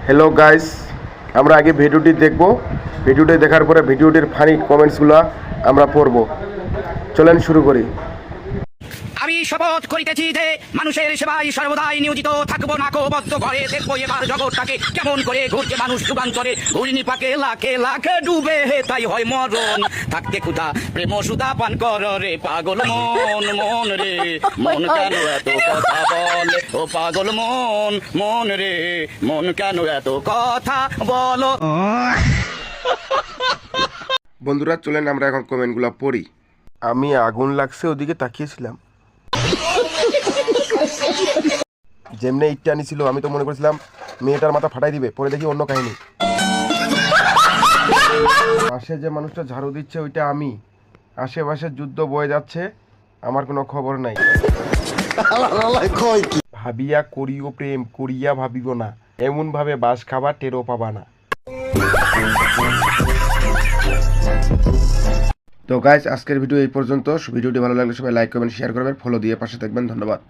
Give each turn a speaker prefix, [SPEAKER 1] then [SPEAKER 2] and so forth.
[SPEAKER 1] Hello guys, আমরা আগে ভিডিওটি দেখব। ভিডিওটি দেখার পরে ভিডিওটির ফানি কমেন্টসগুলো আমরা পড়ব। চলেন শুরু করি।
[SPEAKER 2] আমি শপথ করিতেছি যে মানুষের সেবায় সর্বদাই নিয়োজিত থাকবো। নাকবদ্ধ ঘরে দেখবো এবার জগৎটাকে কেমন করে ঘুরছে মানুষ যুগান্তরে। ঘূর্ণি পাকে লাখে লাখে ডুবে তাই হয় মরণ। থাকতে ক্ষুধা প্রেম সুধা পান কর রে পাগল মন মন রে মন কেন এত কথা বলে ও পাগল মন মন রে মন কেন এত কথা বলো।
[SPEAKER 1] বন্ধুরা চলেন আমরা এখন কমেন্টগুলো পড়ি। আমি আগুন লাগছে ওদিকে তাকিয়েছিলাম, যেমনি ইটটা আনিছিল আমি তো মনে করেছিলাম মেয়েটার মাথা ফাটাই দিবে, পরে দেখি অন্য কাহিনী। পাশে যে মানুষটা ঝাড়ু দিচ্ছে ওইটা আমি। আশেপাশে যুদ্ধ বয়ে যাচ্ছে, আমার কোনো খবর নাই। ভাবিয়া করিও প্রেম, করিয়া ভাবিব না, এমন ভাবে বাস খাবার টেরও পাবা না। তো গাইস, আজকের ভিডিও এই পর্যন্ত। ভিডিওটি ভালো লাগলে সবাই লাইক কমেন্ট শেয়ার করবেন, ফলো দিয়ে পাশে থাকবেন। ধন্যবাদ।